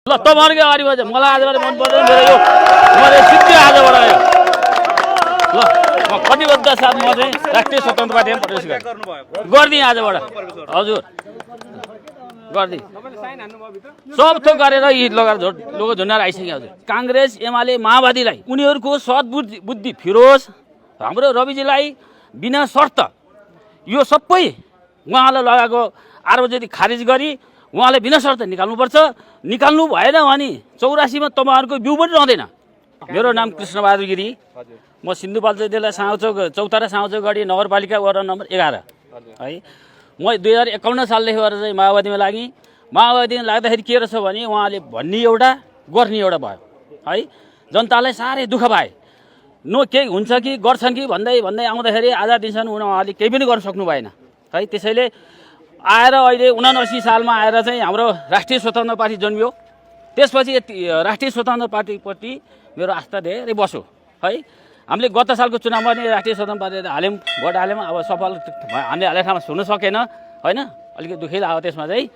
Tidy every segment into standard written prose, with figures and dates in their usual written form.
ल तपाईँहरूकै अगाडि बज्यो मलाई आजबाट मन पर्दैन मेरो यो मैले सिद्धि आजबाट आयो ल म कटिबद्ध साथ म चाहिँ राष्ट्रिय स्वतन्त्र पार्टीमा प्रवेश गरिदिएँ आजबाट हजुर गरिदिएँ सब थोक गरेर यी लोगो झुन्डाएर आइसक्यो हजुर काङ्ग्रेस एमाले माओवादीलाई उनीहरूको सद्बुद्धि फिरोस् हाम्रो रविजीलाई बिना शर्त यो सबै उहाँलाई लगाएको आरोप यदि खारिज गरी उहाँले बिना शर्त निकाल्नुपर्छ निकाल्नु भएन भने 84 मा तपाईँहरूको बिउ पनि रहँदैन मेरो नाम कृष्णबहादुर गिरी म सिन्धुपाल्चोक जिल्ला चौतारा साउचौगढी नगरपालिका वडा नम्बर 11 है म 2051 सालदेखि गरेर चाहिँ माओवादीमा लागेँ माओवादीमा लाग्दाखेरि के रहेछ भने उहाँले भन्ने एउटा गर्ने एउटा भयो है जनतालाई साह्रै दुःख पाए केही हुन्छ कि गर्छन् कि भन्दै आउँदाखेरि आधा दिनसम्म उहाँले केही पनि गर्न सक्नु भएन है त्यसैले आएर अहिले 79 सालमा आएर चाहिँ हाम्रो राष्ट्रिय स्वतन्त्र पार्टी जन्मियो त्यसपछि राष्ट्रिय स्वतन्त्र पार्टीप्रति मेरो आस्था धेरै बस्यो है हामीले गत सालको चुनावमा पनि राष्ट्रिय स्वतन्त्र पार्टी हाल्यौँ भोट हाल्यौँ अब सफल हामीले हालेको ठाउँमा हुन सकेन होइन अलिकति दुःखै लाग्यो त्यसमा चाहिँ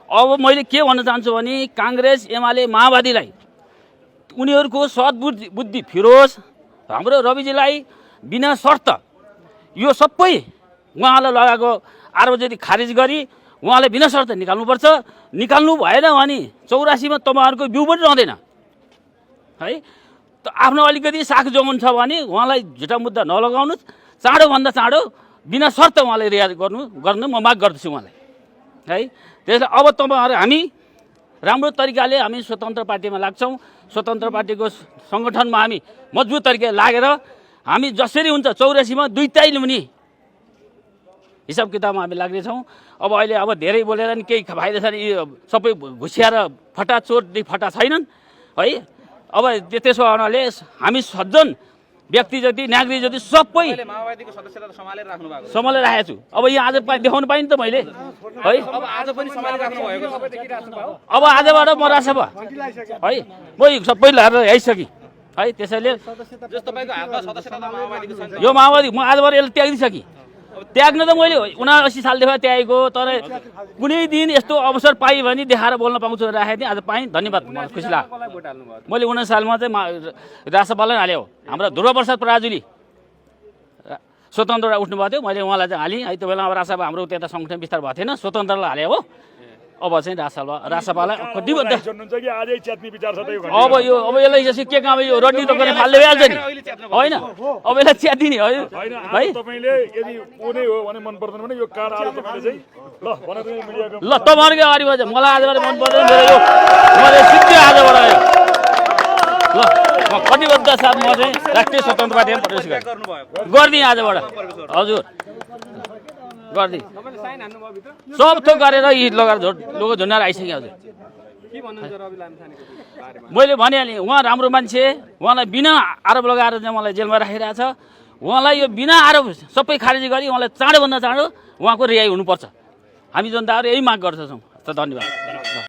अब मैले के भन्न चाहन्छु भने काङ्ग्रेस एमाले माओवादीलाई उनीहरूको सद्बुद्धि फिरोस् हाम्रो रविजीलाई बिना शर्त यो सबै उहाँलाई लगाएको आरोप यदि खारिज गरी उहाँले बिना शर्त निकाल्नुपर्छ निकाल्नु भएन भने 84 मा तपाईँहरूको बिउ पनि रहँदैन है आफ्नो अलिकति साख जोगाउनु छ भने उहाँलाई झुटा मुद्दा नलगाउनुहोस् चाँडोभन्दा चाँडो बिना शर्त उहाँले रिहा गर्नु म माग गर्दछु उहाँलाई है त्यसले अब तपाईँहरू हामी राम्रो तरिकाले हामी स्वतन्त्र पार्टीमा लाग्छौँ स्वतन्त्र पार्टीको सङ्गठनमा हामी मजबुत तरिकाले लागेर हामी जसरी हुन्छ 84 मा दुईटैले पनि हिसाब किताबमा हामी लाग्नेछौँ अब अहिले अब धेरै बोलेर नि केही फाइदा छैन यी सबै घुसिएर फटा चोरदेखि फटा छैनन् है अब त्यसो हुनाले हामी सज्जन व्यक्ति जति नागरिक जति सबै माओवादीको सदस्यता सम्हालेर राख्नु भएको सम्हालेर राखेको छु अब यहाँ आज देखाउनु पाइन् त मैले है अब आज पनि सम्हालेर राख्नु भएको अब आजबाट म रासपा है म सबै लाएर आइसकेँ है त्यसैले जस्तो तपाईको हातमा सदस्यता माओवादीको छ यो माओवादी म आजबाट यसले त्यागिदिसकेँ त्याग्न त मैले 79 सालदेखि त्यागेको तर कुनै दिन यस्तो अवसर पाएँ भने देखाएर बोल्न पाउँछु राखेको थिएँ आज पाएँ धन्यवाद मलाई खुसी लाग्यो मैले 79 सालमा चाहिँ रासपालाई हाल्यो हाम्रो ध्रुवप्रसाद पराजुली स्वतन्त्र उठ्नुभएको थियो मैले उहाँलाई चाहिँ हालेँ है त्यो बेला अब रासपा हाम्रो त्यता सङ्गठन विस्तार भएको थिएन स्वतन्त्रलाई हालेँ हो अब चाहिँ रासपालाई कतिबद्ध अब यसलाई जस्तो के काम यो रड्डी त गर्ने फाल्दै भइहाल्छ नि होइन अब यसलाई च्यातिने है तपाईले यदि कुनै हो भने मन पर्दैन भने यो कार्ड आज तपाईले चाहिँ ल ल तपाईँहरूकै अगाडि बज्यो मलाई आजबाट मन पर्दैन मेरो यो मैले सिद्धि आजबाट आयो ल म कटिबद्ध साथ म चाहिँ राष्ट्रिय स्वतन्त्र पार्टीमा प्रवेश गरिदिएँ आजबाट हजुर गरिदिएँ सब थोक गरेर यी लोगो झुन्डाएर आइसक्यो हजुर मैले भनिहालेँ उहाँ राम्रो मान्छे उहाँलाई बिना आरोप लगाएर चाहिँ मलाई जेलमा राखिरहेछ उहाँलाई यो बिना आरोप सबै खारिज गरी उहाँलाई चाँडोभन्दा चाँडो उहाँको रिहाई हुनुपर्छ हामी जनताहरू यही माग गर्छौँ धन्यवाद